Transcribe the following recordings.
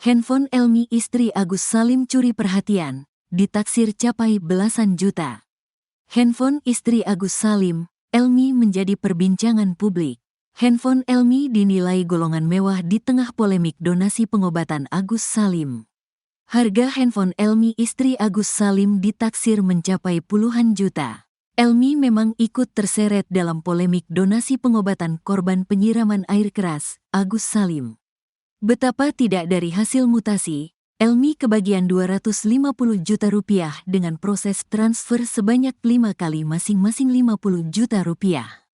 Handphone Elmi istri Agus Salim curi perhatian, ditaksir capai belasan juta. Handphone istri Agus Salim, Elmi menjadi perbincangan publik. Handphone Elmi dinilai golongan mewah di tengah polemik donasi pengobatan Agus Salim. Harga handphone Elmi istri Agus Salim ditaksir mencapai puluhan juta. Elmi memang ikut terseret dalam polemik donasi pengobatan korban penyiraman air keras, Agus Salim. Betapa tidak dari hasil mutasi, Elmi kebagian 250 juta rupiah dengan proses transfer sebanyak 5 kali masing-masing 50 juta rupiah.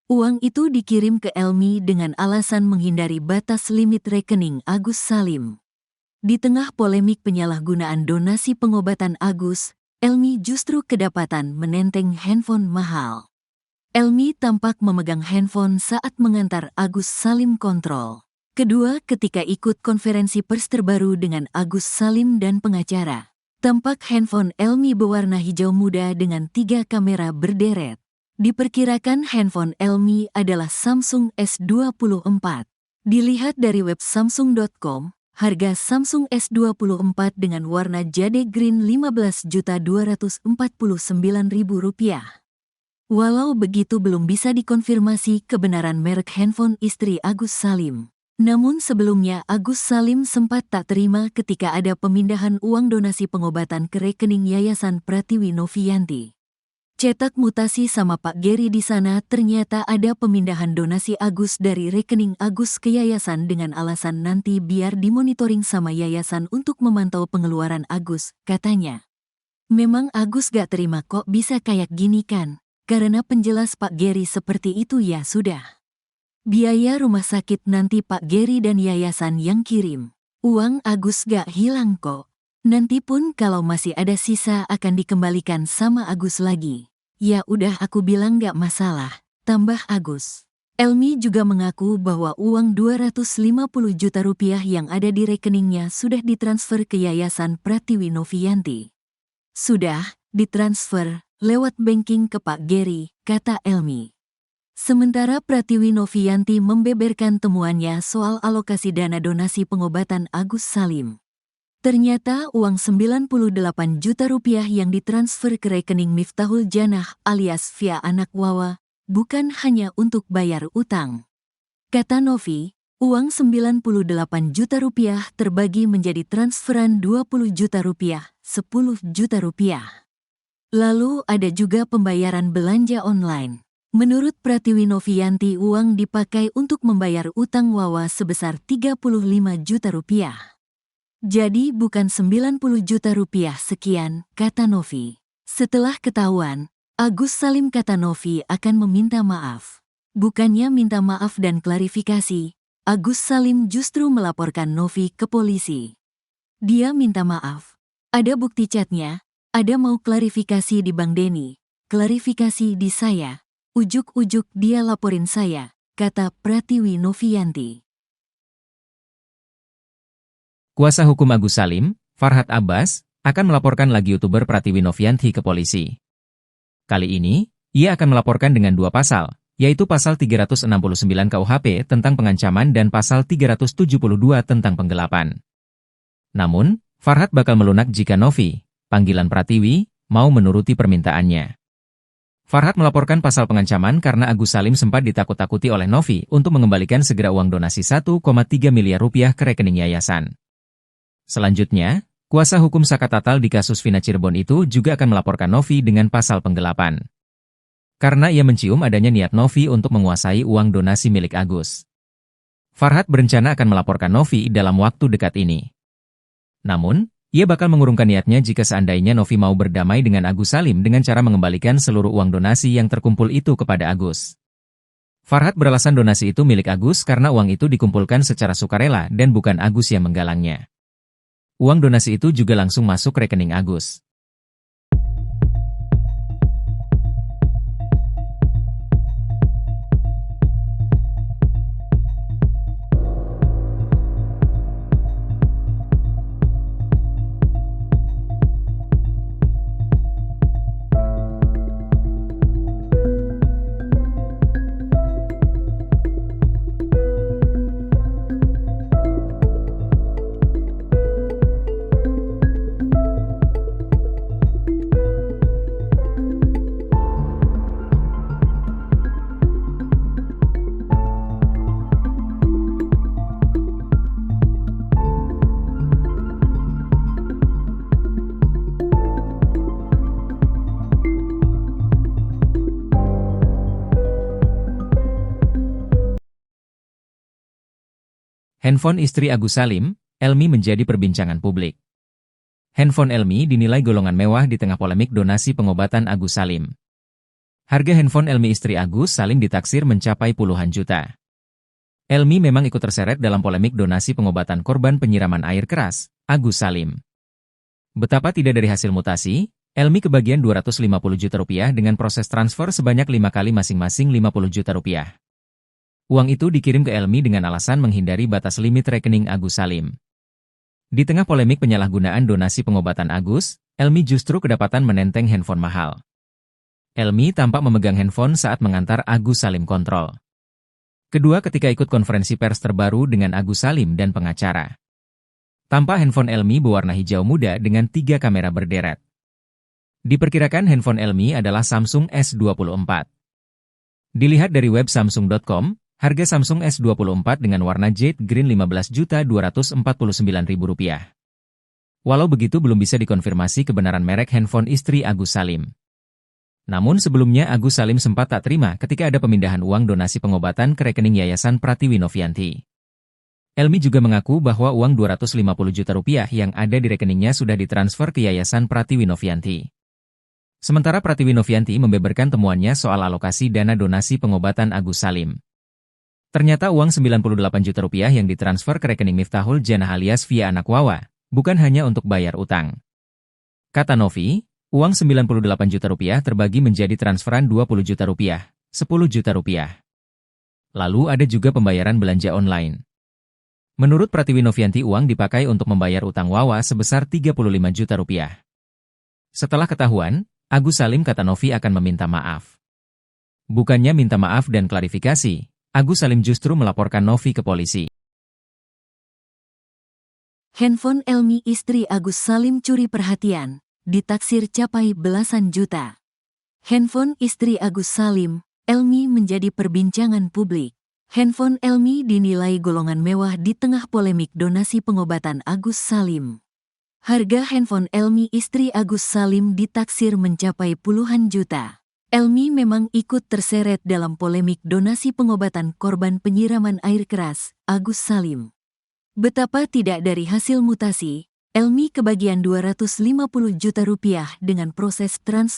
Uang itu dikirim ke Elmi dengan alasan menghindari batas limit rekening Agus Salim. Di tengah polemik penyalahgunaan donasi pengobatan Agus, Elmi justru kedapatan menenteng handphone mahal. Elmi tampak memegang handphone saat mengantar Agus Salim kontrol. Kedua ketika ikut konferensi pers terbaru dengan Agus Salim dan pengacara. Tampak handphone Elmi berwarna hijau muda dengan 3 kamera berderet. Diperkirakan handphone Elmi adalah Samsung S24. Dilihat dari web samsung.com, harga Samsung S24 dengan warna jade green Rp15.249.000. Walau begitu belum bisa dikonfirmasi kebenaran merek handphone istri Agus Salim. Namun sebelumnya Agus Salim sempat tak terima ketika ada pemindahan uang donasi pengobatan ke rekening Yayasan Pratiwi Novianti. Cetak mutasi sama Pak Geri di sana ternyata ada pemindahan donasi Agus dari rekening Agus ke yayasan dengan alasan nanti biar dimonitoring sama yayasan untuk memantau pengeluaran Agus, katanya. Memang Agus gak terima kok bisa kayak gini kan, karena penjelas Pak Geri seperti itu ya sudah. Biaya rumah sakit nanti Pak Geri dan yayasan yang kirim. Uang Agus gak hilang kok. Nanti pun kalau masih ada sisa akan dikembalikan sama Agus lagi. Ya udah aku bilang gak masalah, tambah Agus. Elmi juga mengaku bahwa uang 250 juta rupiah yang ada di rekeningnya sudah ditransfer ke Yayasan Pratiwi Novianti. Sudah ditransfer lewat banking ke Pak Geri, kata Elmi. Sementara Pratiwi Novianti membeberkan temuannya soal alokasi dana donasi pengobatan Agus Salim. Ternyata uang 98 juta rupiah yang ditransfer ke rekening Miftahul Janah alias via anak Wawa, bukan hanya untuk bayar utang. Kata Novi, uang 98 juta rupiah terbagi menjadi transferan 20 juta rupiah, 10 juta rupiah. Lalu ada juga pembayaran belanja online. Menurut Pratiwi Novianti uang dipakai untuk membayar utang Wawa sebesar 35 juta rupiah. Jadi bukan 90 juta rupiah sekian, kata Novi. Setelah ketahuan, Agus Salim kata Novi akan meminta maaf. Bukannya minta maaf dan klarifikasi, Agus Salim justru melaporkan Novi ke polisi. Dia minta maaf. Ada bukti chatnya, ada mau klarifikasi di Bang Denny, klarifikasi di saya. Ujuk-ujuk dia laporin saya, kata Pratiwi Novianti. Kuasa hukum Agus Salim, Farhad Abbas, akan melaporkan lagi YouTuber Pratiwi Novianti ke polisi. Kali ini, ia akan melaporkan dengan 2 pasal, yaitu pasal 369 KUHP tentang pengancaman dan pasal 372 tentang penggelapan. Namun, Farhad bakal melunak jika Novi, panggilan Pratiwi, mau menuruti permintaannya. Farhad melaporkan pasal pengancaman karena Agus Salim sempat ditakut-takuti oleh Novi untuk mengembalikan segera uang donasi 1,3 miliar rupiah ke rekening yayasan. Selanjutnya, kuasa hukum Saka Tatal di kasus Vina Cirebon itu juga akan melaporkan Novi dengan pasal penggelapan. Karena ia mencium adanya niat Novi untuk menguasai uang donasi milik Agus. Farhad berencana akan melaporkan Novi dalam waktu dekat ini. Namun, ia bakal mengurungkan niatnya jika seandainya Novi mau berdamai dengan Agus Salim dengan cara mengembalikan seluruh uang donasi yang terkumpul itu kepada Agus. Farhad beralasan donasi itu milik Agus karena uang itu dikumpulkan secara sukarela dan bukan Agus yang menggalangnya. Uang donasi itu juga langsung masuk rekening Agus. Handphone istri Agus Salim, Elmi menjadi perbincangan publik. Handphone Elmi dinilai golongan mewah di tengah polemik donasi pengobatan Agus Salim. Harga handphone Elmi istri Agus Salim ditaksir mencapai puluhan juta. Elmi memang ikut terseret dalam polemik donasi pengobatan korban penyiraman air keras, Agus Salim. Betapa tidak dari hasil mutasi, Elmi kebagian 250 juta rupiah dengan proses transfer sebanyak 5 kali masing-masing 50 juta rupiah. Uang itu dikirim ke Elmi dengan alasan menghindari batas limit rekening Agus Salim. Di tengah polemik penyalahgunaan donasi pengobatan Agus, Elmi justru kedapatan menenteng handphone mahal. Elmi tampak memegang handphone saat mengantar Agus Salim kontrol. Kedua ketika ikut konferensi pers terbaru dengan Agus Salim dan pengacara. Tampak handphone Elmi berwarna hijau muda dengan 3 kamera berderet. Diperkirakan handphone Elmi adalah Samsung S24. Dilihat dari web samsung.com, harga Samsung S24 dengan warna jade green Rp15.249.000. Walau begitu belum bisa dikonfirmasi kebenaran merek handphone istri Agus Salim. Namun sebelumnya Agus Salim sempat tak terima ketika ada pemindahan uang donasi pengobatan ke rekening Yayasan Pratiwi Novianti. Elmi juga mengaku bahwa uang 250 juta rupiah yang ada di rekeningnya sudah ditransfer ke Yayasan Pratiwi Novianti. Sementara Pratiwi Novianti membeberkan temuannya soal alokasi dana donasi pengobatan Agus Salim. Ternyata uang 98 juta rupiah yang ditransfer ke rekening Miftahul Jannah alias via anak Wawa, bukan hanya untuk bayar utang. Kata Novi, uang 98 juta rupiah terbagi menjadi transferan 20 juta rupiah, 10 juta rupiah. Lalu ada juga pembayaran belanja online. Menurut Pratiwi Novianti uang dipakai untuk membayar utang Wawa sebesar 35 juta rupiah. Setelah ketahuan, Agus Salim kata Novi akan meminta maaf. Bukannya minta maaf dan klarifikasi, Agus Salim justru melaporkan Novi ke polisi. Handphone Elmi istri Agus Salim curi perhatian, ditaksir capai belasan juta. Handphone istri Agus Salim, Elmi menjadi perbincangan publik. Handphone Elmi dinilai golongan mewah di tengah polemik donasi pengobatan Agus Salim. Harga handphone Elmi istri Agus Salim ditaksir mencapai puluhan juta. Elmi memang ikut terseret dalam polemik donasi pengobatan korban penyiraman air keras, Agus Salim. Betapa tidak dari hasil mutasi, Elmi kebagian 250 juta rupiah dengan proses transfer